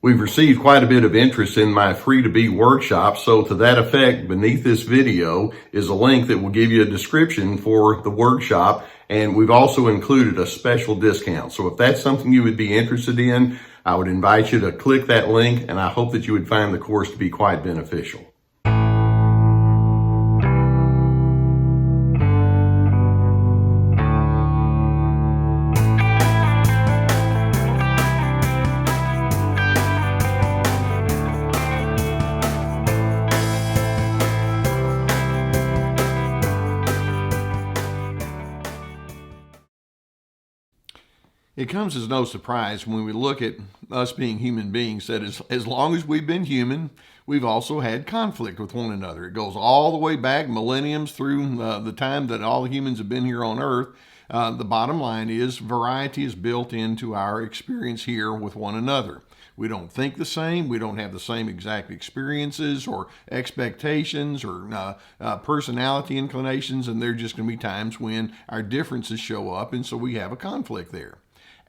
We've received quite a bit of interest in my free to be workshop, so to that effect, beneath this video is a link that will give you a description for the workshop, and we've also included a special discount. So if that's something you would be interested in, I would invite you to click that link, and I hope that you would find the course to be quite beneficial. It comes as no surprise when we look at us being human beings that as long as we've been human, we've also had conflict with one another. It goes all the way back millenniums through the time that all humans have been here on Earth. The bottom line is variety is built into our experience here with one another. We don't think the same. We don't have the same exact experiences or expectations or personality inclinations, and there are just going to be times when our differences show up, and so we have a conflict there.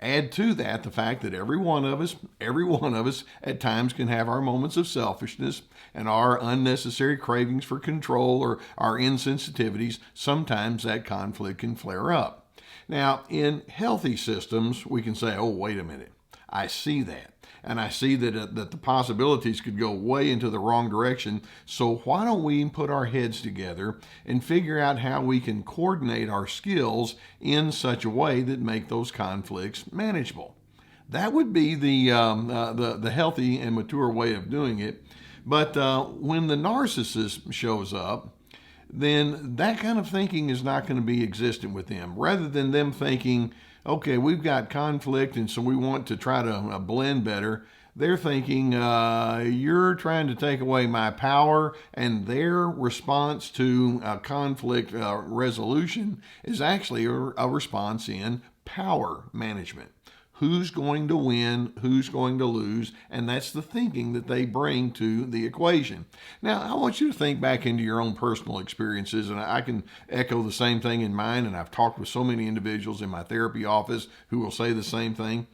Add to that the fact that every one of us at times can have our moments of selfishness and our unnecessary cravings for control or our insensitivities. Sometimes that conflict can flare up. Now, in healthy systems, we can say, oh, wait a minute, I see that. And I see that the possibilities could go way into the wrong direction. So why don't we put our heads together and figure out how we can coordinate our skills in such a way that make those conflicts manageable? That would be the healthy and mature way of doing it. But when the narcissist shows up, then that kind of thinking is not going to be existent with them. Rather than them thinking, okay, we've got conflict and so we want to try to blend better, they're thinking, you're trying to take away my power, and their response to conflict resolution is actually a response in power management. Who's going to win, who's going to lose, and that's the thinking that they bring to the equation. Now, I want you to think back into your own personal experiences, and I can echo the same thing in mine, and I've talked with so many individuals in my therapy office who will say the same thing.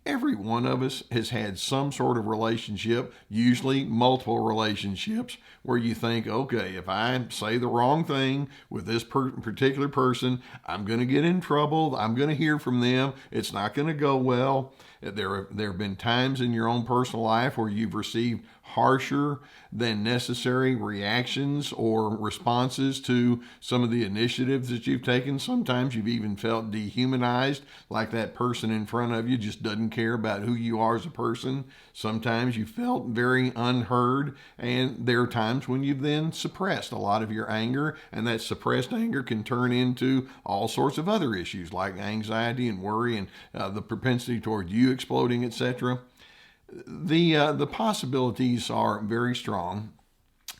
Every one of us has had some sort of relationship, usually multiple relationships, where you think, okay, if I say the wrong thing with this particular person, I'm going to get in trouble. I'm going to hear from them. It's not going to go well. There have been times in your own personal life where you've received harsher than necessary reactions or responses to some of the initiatives that you've taken. Sometimes you've even felt dehumanized, like that person in front of you just doesn't care about who you are as a person. Sometimes you felt very unheard, and there are times when you've then suppressed a lot of your anger, and that suppressed anger can turn into all sorts of other issues like anxiety and worry and the propensity toward you exploding, etc. The possibilities are very strong.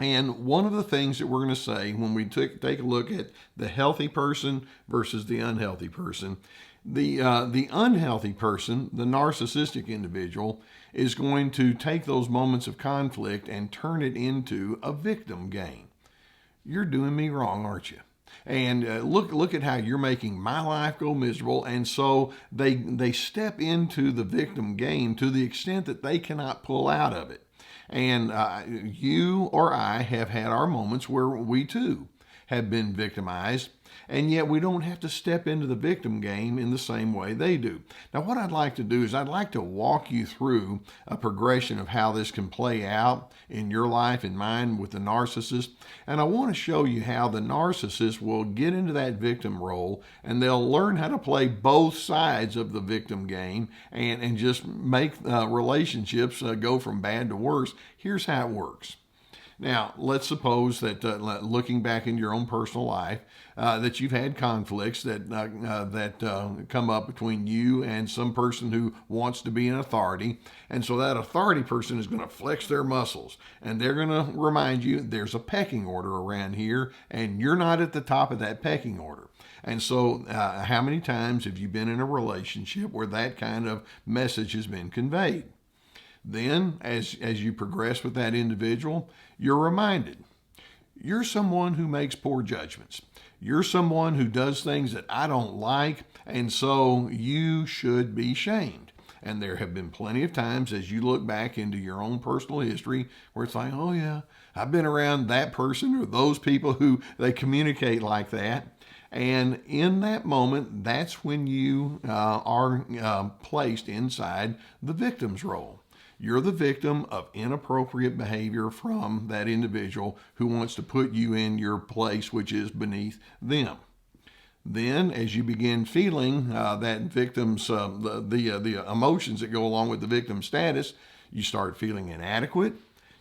And one of the things that we're going to say when we take a look at the healthy person versus the unhealthy person, the unhealthy person, the narcissistic individual, is going to take those moments of conflict and turn it into a victim game. You're doing me wrong, aren't you? And look at how you're making my life go miserable. And so they step into the victim game to the extent that they cannot pull out of it. And you or I have had our moments where we too have been victimized, and yet we don't have to step into the victim game in the same way they do. Now, what I'd like to do is I'd like to walk you through a progression of how this can play out in your life and mine with the narcissist. And I want to show you how the narcissist will get into that victim role, and they'll learn how to play both sides of the victim game and just make relationships go from bad to worse. Here's how it works. Now, let's suppose that looking back in your own personal life, that you've had conflicts that come up between you and some person who wants to be an authority. And so that authority person is going to flex their muscles, and they're going to remind you there's a pecking order around here, and you're not at the top of that pecking order. And so how many times have you been in a relationship where that kind of message has been conveyed? Then, as you progress with that individual, you're reminded, you're someone who makes poor judgments. You're someone who does things that I don't like, and so you should be shamed. And there have been plenty of times as you look back into your own personal history where it's like, oh yeah, I've been around that person or those people who they communicate like that. And in that moment, that's when you are placed inside the victim's role. You're the victim of inappropriate behavior from that individual who wants to put you in your place, which is beneath them. Then, as you begin feeling that victim's the emotions that go along with the victim status, you start feeling inadequate.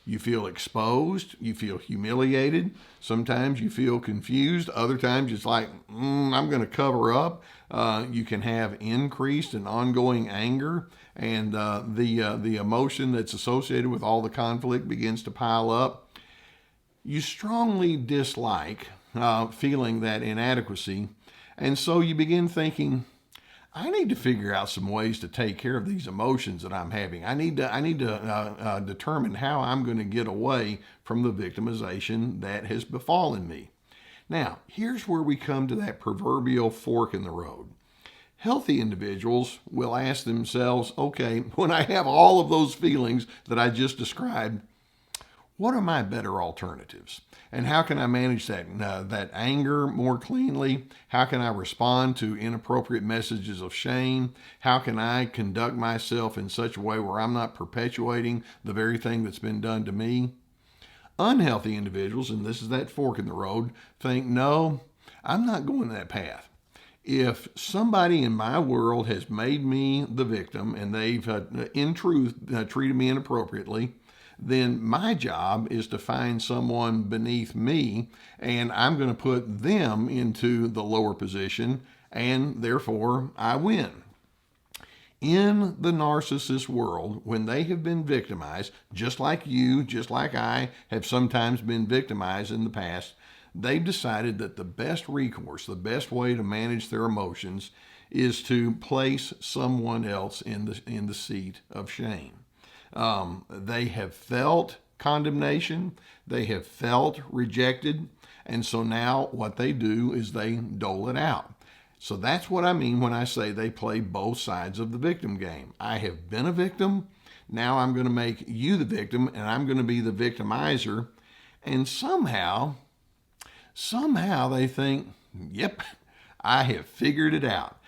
You feel exposed. You feel humiliated. Sometimes you feel confused. Other times it's like, I'm going to cover up. You can have increased and ongoing anger, and the emotion that's associated with all the conflict begins to pile up. You strongly dislike feeling that inadequacy, and so you begin thinking, I need to figure out some ways to take care of these emotions that I'm having. I need to determine how I'm going to get away from the victimization that has befallen me. Now, here's where we come to that proverbial fork in the road. Healthy individuals will ask themselves, okay, when I have all of those feelings that I just described, what are my better alternatives? And how can I manage that anger more cleanly? How can I respond to inappropriate messages of shame? How can I conduct myself in such a way where I'm not perpetuating the very thing that's been done to me? Unhealthy individuals, and this is that fork in the road, think, no, I'm not going that path. If somebody in my world has made me the victim and they've, in truth, treated me inappropriately, then my job is to find someone beneath me, and I'm going to put them into the lower position, and therefore I win. In the narcissist world, when they have been victimized, just like you, just like I have sometimes been victimized in the past, they've decided that the best recourse, the best way to manage their emotions is to place someone else in the seat of shame. They have felt condemnation, they have felt rejected, and so now what they do is they dole it out. So that's what I mean when I say they play both sides of the victim game. I have been a victim, now I'm going to make you the victim, and I'm going to be the victimizer, and somehow they think, yep, I have figured it out.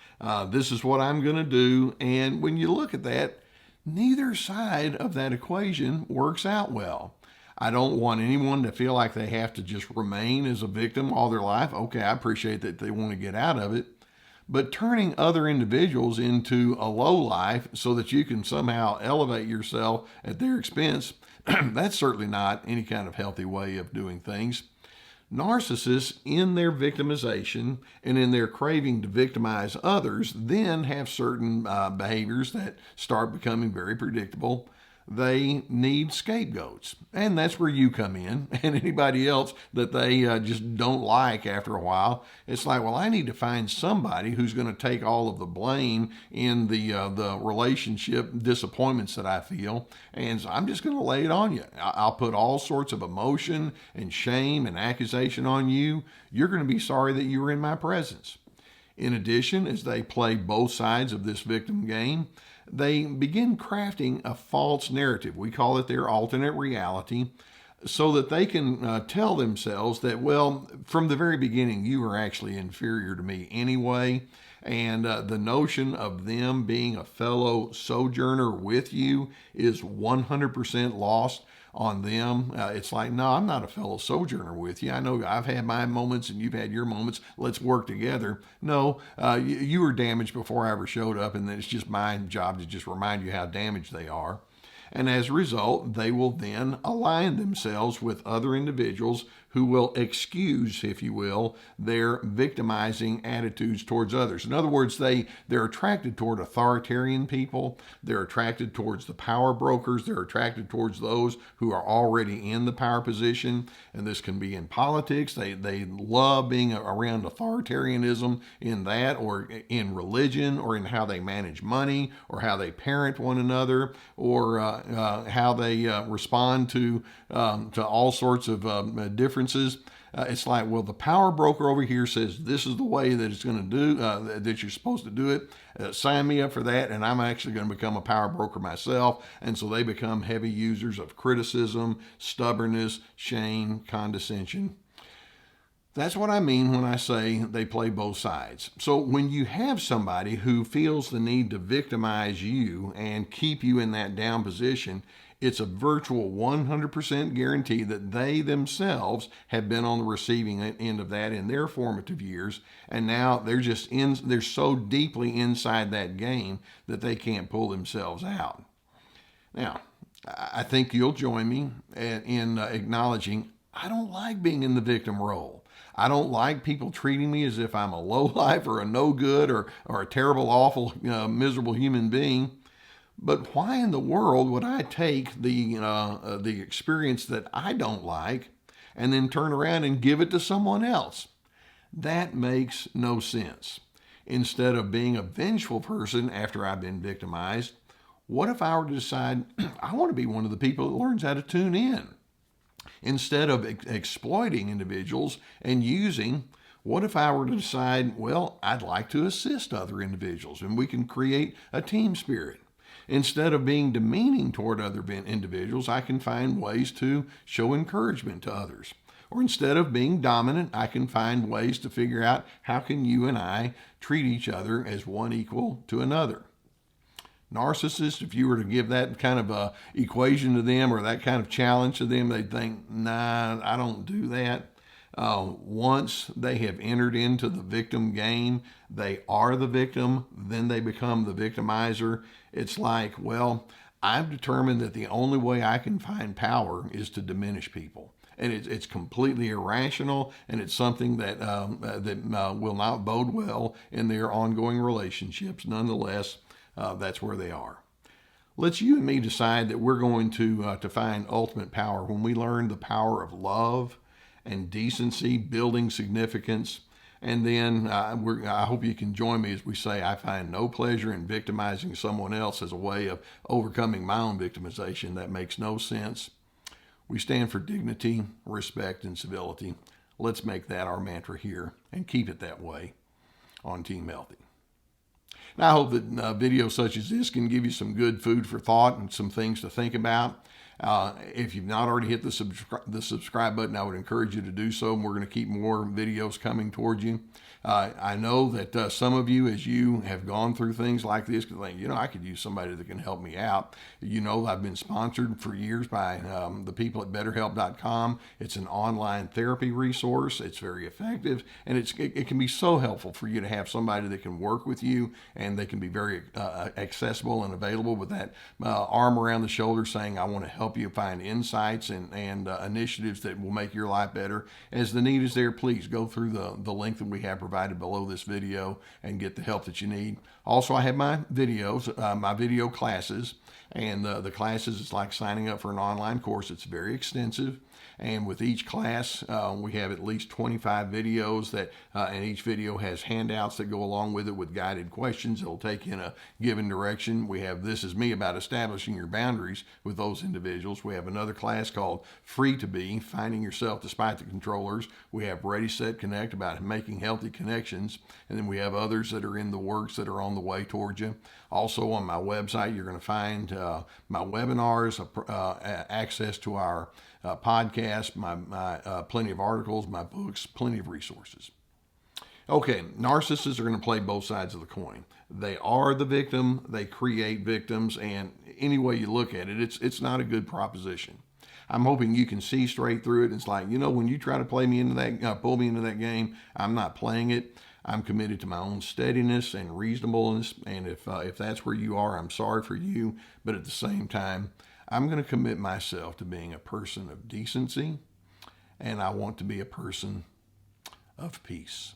This is what I'm going to do, and when you look at that, neither side of that equation works out well. I don't want anyone to feel like they have to just remain as a victim all their life. Okay, I appreciate that they want to get out of it. But turning other individuals into a low life so that you can somehow elevate yourself at their expense, that's certainly not any kind of healthy way of doing things. Narcissists, in their victimization and in their craving to victimize others, then have certain behaviors that start becoming very predictable. They need scapegoats, and that's where you come in, and anybody else that they just don't like after a while. It's like, well, I need to find somebody who's going to take all of the blame in the relationship disappointments that I feel, and so I'm just going to lay it on you. I'll put all sorts of emotion and shame and accusation on you. You're going to be sorry that you were in my presence. In addition, as they play both sides of this victim game, they begin crafting a false narrative. We call it their alternate reality, so that they can tell themselves that, well, from the very beginning, you were actually inferior to me anyway. And the notion of them being a fellow sojourner with you is 100% lost on them. It's like, no, I'm not a fellow sojourner with you. I know I've had my moments and you've had your moments. Let's work together. No, you were damaged before I ever showed up, and then it's just my job to just remind you how damaged they are. And as a result, they will then align themselves with other individuals who will excuse, if you will, their victimizing attitudes towards others. In other words, they're attracted toward authoritarian people. They're attracted towards the power brokers. They're attracted towards those who are already in the power position. And this can be in politics. They love being around authoritarianism in that, or in religion, or in how they manage money, or how they parent one another, or how they respond to all sorts of differences. It's like, well, the power broker over here says this is the way that it's going to do, that you're supposed to do it. Sign me up for that, and I'm actually going to become a power broker myself. And so they become heavy users of criticism, stubbornness, shame, condescension. That's what I mean when I say they play both sides. So when you have somebody who feels the need to victimize you and keep you in that down position, it's a virtual 100% guarantee that they themselves have been on the receiving end of that in their formative years, and now they're so deeply inside that game that they can't pull themselves out. Now, I think you'll join me in acknowledging I don't like being in the victim role. I don't like people treating me as if I'm a lowlife or a no good or a terrible, awful, miserable human being. But why in the world would I take the experience that I don't like and then turn around and give it to someone else? That makes no sense. Instead of being a vengeful person after I've been victimized, what if I were to decide I want to be one of the people that learns how to tune in? Instead of exploiting individuals and using, what if I were to decide, well, I'd like to assist other individuals and we can create a team spirit? Instead of being demeaning toward other individuals, I can find ways to show encouragement to others. Or instead of being dominant, I can find ways to figure out how can you and I treat each other as one equal to another. Narcissists, if you were to give that kind of a equation to them or that kind of challenge to them, they'd think, nah, I don't do that. Once they have entered into the victim game, they are the victim, then they become the victimizer. It's like, well, I've determined that the only way I can find power is to diminish people. And it's completely irrational, and it's something that will not bode well in their ongoing relationships. Nonetheless, that's where they are. Let's you and me decide that we're going to find ultimate power when we learn the power of love and decency, building significance. And then I hope you can join me as we say, I find no pleasure in victimizing someone else as a way of overcoming my own victimization. That makes no sense. We stand for dignity, respect, and civility. Let's make that our mantra here and keep it that way on Team Healthy. Now, I hope that videos such as this can give you some good food for thought and some things to think about. If you've not already hit the subscribe button, I would encourage you to do so, and we're going to keep more videos coming towards you. I know that some of you, as you have gone through things like this, can think, I could use somebody that can help me out. I've been sponsored for years by the people at BetterHelp.com. It's an online therapy resource. It's very effective, and it can be so helpful for you to have somebody that can work with you, and they can be very accessible and available with that arm around the shoulder saying, I want to help you find insights and initiatives that will make your life better. As the need is there, please go through the link that we have provided below this video and get the help that you need. Also, I have my videos, my video classes, and the classes is like signing up for an online course. It's very extensive. And with each class, we have at least 25 videos and each video has handouts that go along with it with guided questions. It'll take you in a given direction. We have This Is Me about establishing your boundaries with those individuals. We have another class called Free to Be, Finding Yourself Despite the Controllers. We have Ready, Set, Connect about making healthy connections. And then we have others that are in the works that are on the way towards you. Also on my website, you're going to find my webinars, access to our podcast, my plenty of articles, my books, plenty of resources. Okay, narcissists are going to play both sides of the coin. They are the victim, they create victims, and any way you look at it, it's not a good proposition. I'm hoping you can see straight through it. It's like, when you try to play me into that, pull me into that game, I'm not playing it. I'm committed to my own steadiness and reasonableness, and if that's where you are, I'm sorry for you, but at the same time, I'm going to commit myself to being a person of decency, and I want to be a person of peace.